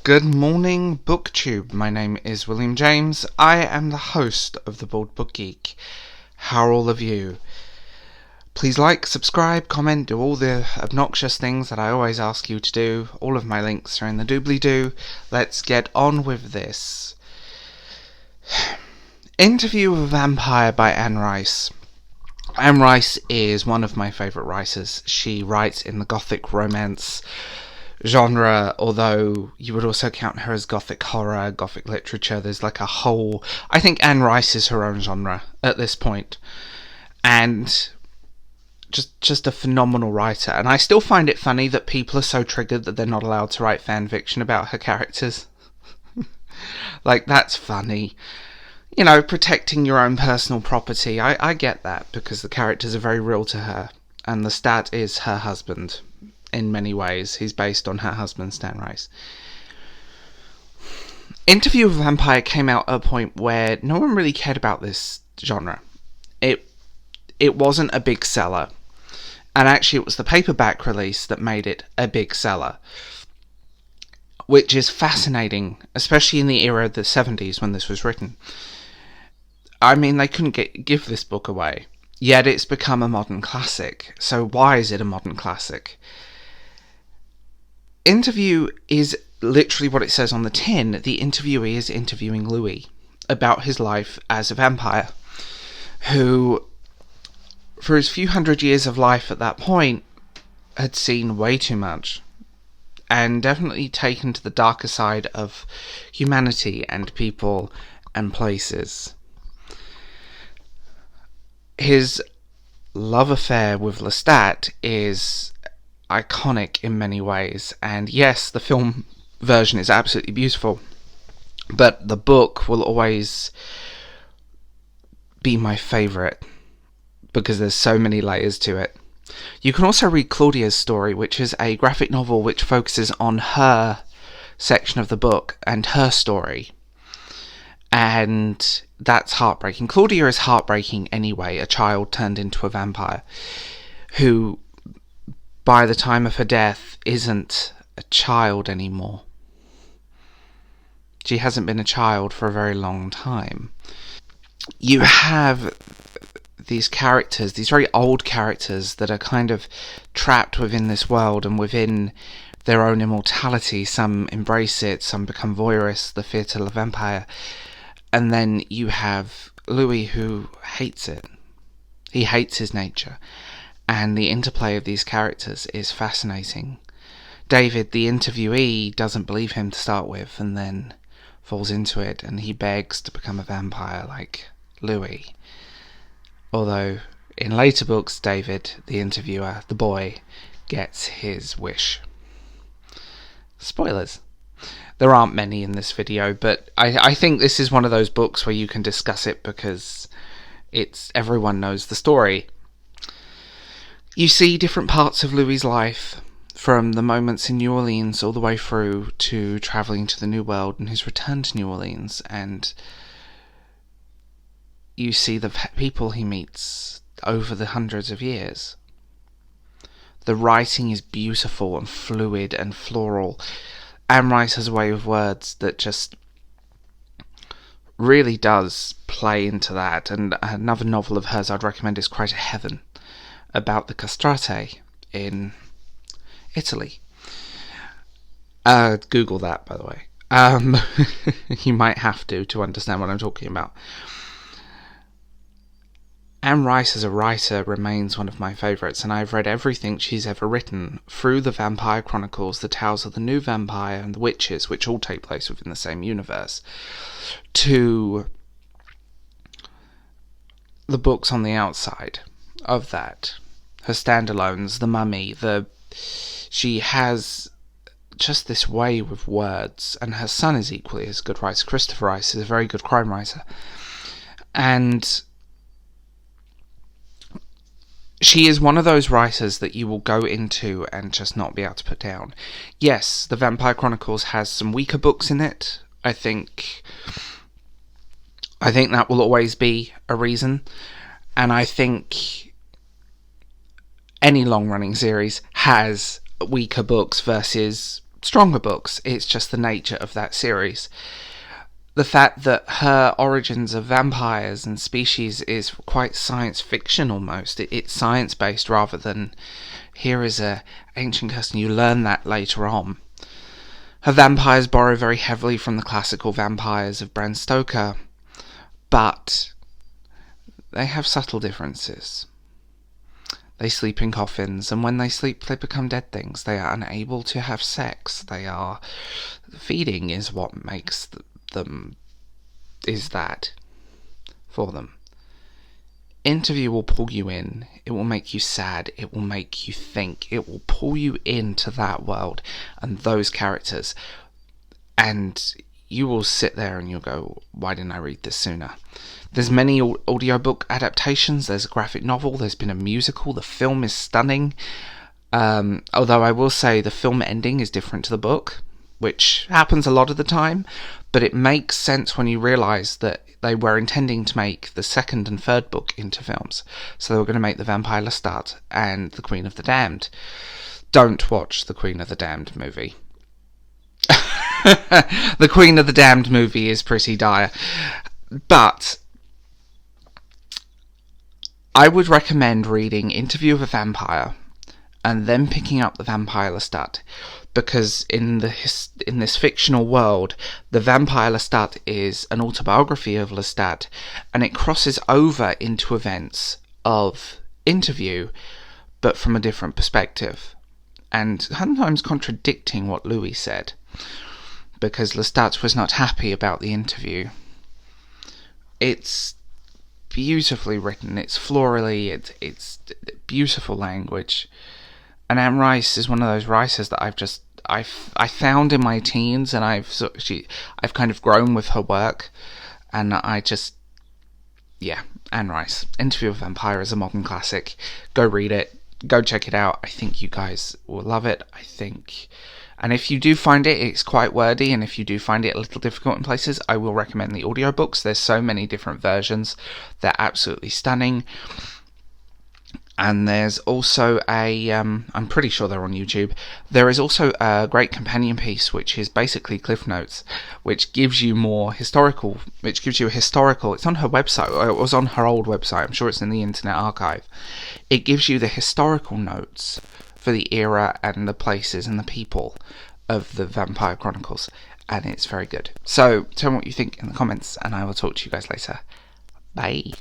Good morning, BookTube. My name is William James. I am the host of The Bald Book Geek. How are all of you? Please like, subscribe, comment, do all the obnoxious things that I always ask you to do. All of my links are in the doobly-doo. Let's get on with this. Interview with a Vampire by Anne Rice. Anne Rice is one of my favourite writers. She writes in the gothic romance genre, although you would also count her as gothic horror, gothic literature. There's like a whole... I think Anne Rice is her own genre at this point. And just a phenomenal writer. And I still find it funny that people are so triggered that they're not allowed to write fan fiction about her characters. Like, that's funny. You know, protecting your own personal property. I get that, because the characters are very real to her. And lestat is her husband. In many ways, he's based on her husband, Stan Rice. Interview with a Vampire came out at a point where no one really cared about this genre. It wasn't a big seller. And actually, it was the paperback release that made it a big seller. Which is fascinating, especially in the era of the 70s when this was written. I mean, they couldn't give this book away. Yet it's become a modern classic. So why is it a modern classic? Interview is literally what it says on the tin. The interviewee is interviewing Louis about his life as a vampire, who, for his few hundred years of life at that point, had seen way too much, and definitely taken to the darker side of humanity and people and places. His love affair with Lestat is iconic in many ways, and yes, the film version is absolutely beautiful, but the book will always be my favourite because there's so many layers to it. You can also read Claudia's story, which is a graphic novel which focuses on her section of the book and her story, and that's heartbreaking. Claudia is heartbreaking anyway, a child turned into a vampire who, by the time of her death, isn't a child anymore. She hasn't been a child for a very long time. You have these characters, these very old characters that are kind of trapped within this world and within their own immortality. Some embrace it, some become voyeurists, the fear to the vampire. And then you have Louis, who hates it. He hates his nature. And the interplay of these characters is fascinating. David, the interviewee, doesn't believe him to start with, and then falls into it, and he begs to become a vampire like Louis. Although, in later books, David, the interviewer, the boy, gets his wish. Spoilers. There aren't many in this video, but I think this is one of those books where you can discuss it because everyone knows the story. You see different parts of Louis' life, from the moments in New Orleans all the way through to travelling to the New World and his return to New Orleans, and you see the people he meets over the hundreds of years. The writing is beautiful and fluid and floral. Anne Rice has a way with words that just really does play into that, and another novel of hers I'd recommend is Cry to Heaven, about the castrati in Italy. Google that, by the way. You might have to understand what I'm talking about. Anne Rice as a writer remains one of my favourites, and I've read everything she's ever written, through the Vampire Chronicles, the Tales of the New Vampire, and the Witches, which all take place within the same universe, to the books on the outside of that. Her standalones, The Mummy, she has just this way with words, and her son is equally as a good writer. Christopher Rice is a very good crime writer, and she is one of those writers that you will go into and just not be able to put down. Yes, the Vampire Chronicles has some weaker books in it. I think that will always be a reason, and I think any long-running series has weaker books versus stronger books. It's just the nature of that series. The fact that her origins of vampires and species is quite science fiction almost. It's science based rather than here is a ancient custom. You learn that later on. Her vampires borrow very heavily from the classical vampires of Bram Stoker, but they have subtle differences. They sleep in coffins, and when they sleep, they become dead things. They are unable to have sex. Feeding is what makes them, is that for them. Interview will pull you in. It will make you sad. It will make you think. It will pull you into that world and those characters. And you will sit there and you'll go, why didn't I read this sooner? There's many audiobook adaptations. There's a graphic novel. There's been a musical. The film is stunning. Although I will say the film ending is different to the book, which happens a lot of the time. But it makes sense when you realise that they were intending to make the second and third book into films. So they were going to make The Vampire Lestat and The Queen of the Damned. Don't watch The Queen of the Damned movie. The Queen of the Damned movie is pretty dire. But I would recommend reading Interview with a Vampire and then picking up The Vampire Lestat, because in this fictional world, The Vampire Lestat is an autobiography of Lestat, and it crosses over into events of Interview, but from a different perspective, and sometimes contradicting what Louis said, because Lestat was not happy about the Interview. It's beautifully written, it's florally, it's beautiful language. And Anne Rice is one of those writers that I found in my teens, and I've kind of grown with her work, and Anne Rice. Interview with a Vampire is a modern classic. Go read it. Go check it out. I think you guys will love it. And if you do find it, it's quite wordy, and if you do find it a little difficult in places, I will recommend the audiobooks. There's so many different versions. They're absolutely stunning. And there's also I'm pretty sure they're on YouTube. There is also a great companion piece, which is basically Cliff Notes, which gives you a historical, it's on her website, or it was on her old website, I'm sure it's in the Internet Archive. It gives you the historical notes for the era and the places and the people of the Vampire Chronicles, and it's very good. So tell me what you think in the comments, and I will talk to you guys later. Bye.